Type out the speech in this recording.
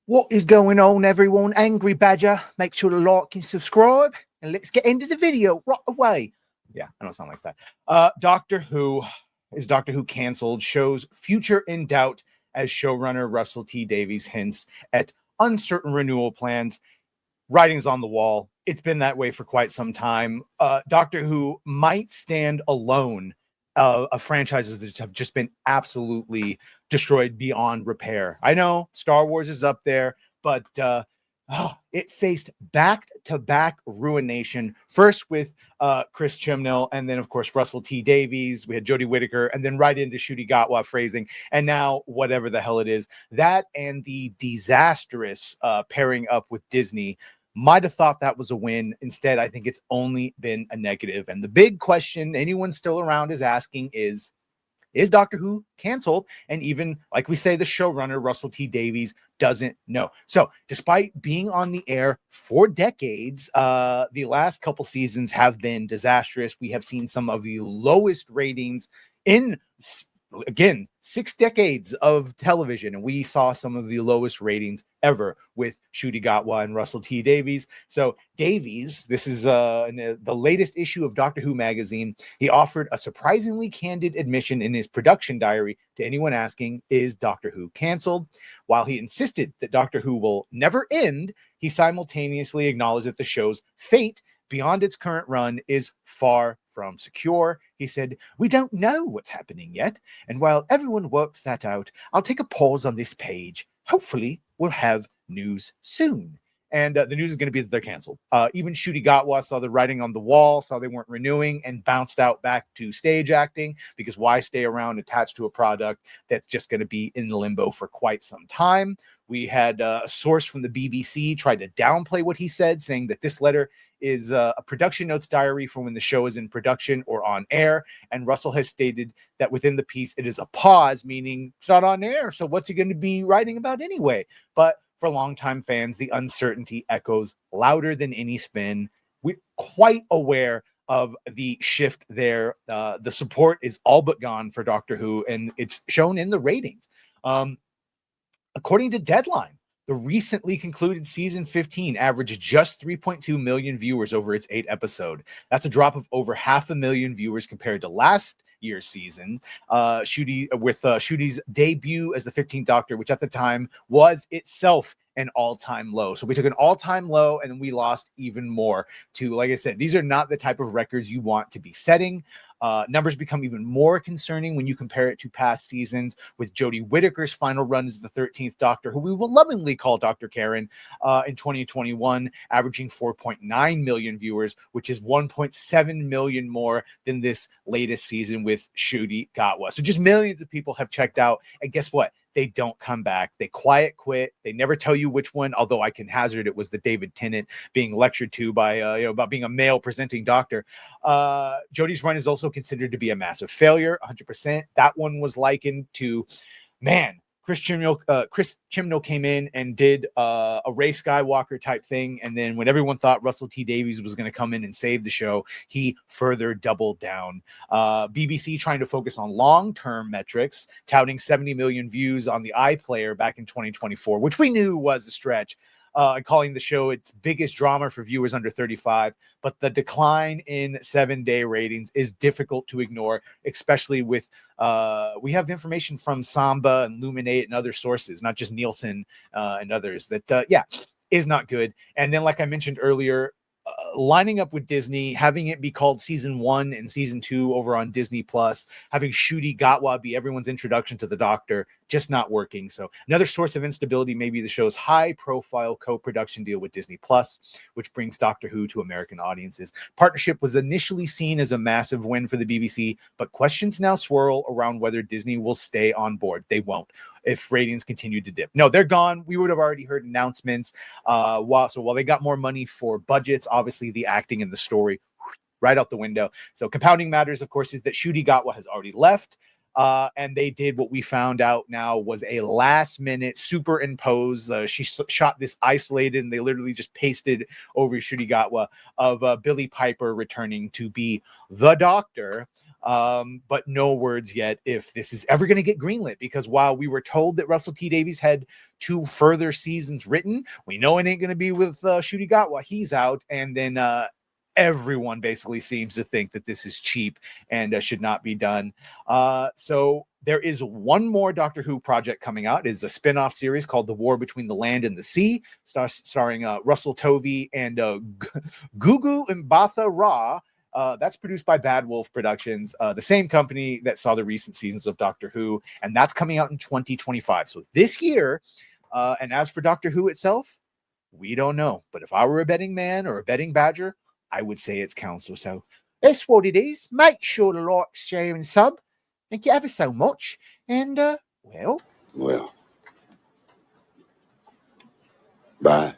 What is going on, everyone? Angry Badger. Make sure to like and subscribe, and let's get into the video right away. Yeah, I don't sound like that. Doctor Who canceled. Show's future in doubt as showrunner Russel T. Davies hints at uncertain renewal plans. Writing's on the wall. It's been that way for quite some time. Doctor Who might stand alone of franchises that have just been absolutely destroyed beyond repair. I know Star Wars is up there, but it faced back-to-back ruination. First with Chris Chibnall, and then, of course, Russel T. Davies. We had Jodie Whittaker, and then right into Ncuti Gatwa phrasing, and now whatever the hell it is. That and the disastrous pairing up with Disney might have thought that was a win. Instead, I think it's only been a negative. And the big question anyone still around is asking is Doctor Who canceled? And even, like we say, the showrunner, Russel T. Davies, doesn't know. So despite being on the air for decades, the last couple seasons have been disastrous. We have seen some of the lowest ratings in, again, 6 decades of television, and we saw some of the lowest ratings ever with Ncuti Gatwa and Russel T. Davies. So Davies, this is the latest issue of Doctor Who magazine. He offered a surprisingly candid admission in his production diary to anyone asking, is Doctor Who canceled? While he insisted that Doctor Who will never end, he simultaneously acknowledged that the show's fate beyond its current run is far from secure. He said, "We don't know what's happening yet, and while everyone works that out, I'll take a pause on this page. Hopefully, we'll have news soon." And the news is going to be that they're canceled. Even Ncuti Gatwa saw the writing on the wall, saw they weren't renewing, and bounced out back to stage acting, because why stay around attached to a product that's just going to be in limbo for quite some time? We had a source from the BBC tried to downplay what he said, saying that this letter is a production notes diary for when the show is in production or on air. And Russell has stated that within the piece, it is a pause, meaning it's not on air. So what's he going to be writing about anyway? But for longtime fans, the uncertainty echoes louder than any spin. We're quite aware of the shift there. The support is all but gone for Doctor Who, and it's shown in the ratings. According to Deadline, the recently concluded season 15 averaged just 3.2 million viewers over its 8 episode. That's a drop of over 500,000 viewers compared to last year's season. Ncuti's debut as the 15th Doctor, which at the time was itself an all-time low. So we took an all-time low and then we lost even more to, like I said, these are not the type of records you want to be setting. Numbers become even more concerning when you compare it to past seasons, with Jodie Whittaker's final run as the 13th Doctor, who we will lovingly call Dr. Karen, in 2021, averaging 4.9 million viewers, which is 1.7 million more than this latest season with Ncuti Gatwa. So just millions of people have checked out, and guess what? They don't come back. They quiet quit. They never tell you which one, although I can hazard it was the David Tennant being lectured to by, about being a male presenting doctor. Jodie's run is also considered to be a massive failure, 100%. That one was likened to, man, Chris Chibnall came in and did a Rey Skywalker type thing, and then when everyone thought Russel T. Davies was going to come in and save the show, he further doubled down. BBC trying to focus on long-term metrics, touting 70 million views on the iPlayer back in 2024, which we knew was a stretch, and calling the show its biggest drama for viewers under 35. But the decline in 7-day ratings is difficult to ignore, especially with we have information from Samba and Luminate and other sources, not just Nielsen and others, that is not good. And then, like I mentioned earlier, lining up with Disney, having it be called season 1 and season 2 over on Disney Plus, having Ncuti Gatwa be everyone's introduction to the Doctor, just not working. So another source of instability may be the show's high-profile co-production deal with Disney Plus, which brings Doctor Who to American audiences. Partnership was initially seen as a massive win for the BBC, but questions now swirl around whether Disney will stay on board. They won't if ratings continue to dip. No, they're gone. We would have already heard announcements. While they got more money for budgets, obviously the acting and the story right out the window. So compounding matters, of course, is that Ncuti Gatwa has already left. And they did what we found out now was a last-minute superimpose. She shot this isolated, and they literally just pasted over Ncuti Gatwa of Billie Piper returning to be the Doctor. But no words yet if this is ever going to get greenlit, because while we were told that Russell T Davies had 2 further seasons written, we know it ain't going to be with Ncuti Gatwa. He's out, and then everyone basically seems to think that this is cheap and should not be done. So there is one more Doctor Who project coming out. It is a spin-off series called The War Between the Land and the Sea, starring Russell Tovey and Gugu Mbatha Raw. That's produced by Bad Wolf Productions, the same company that saw the recent seasons of Doctor Who, and that's coming out in 2025. So this year, and as for Doctor Who itself, we don't know. But if I were a betting man or a betting badger, I would say it's Council. So that's what it is. Make sure to like, share, and sub. Thank you ever so much. And, well, bye.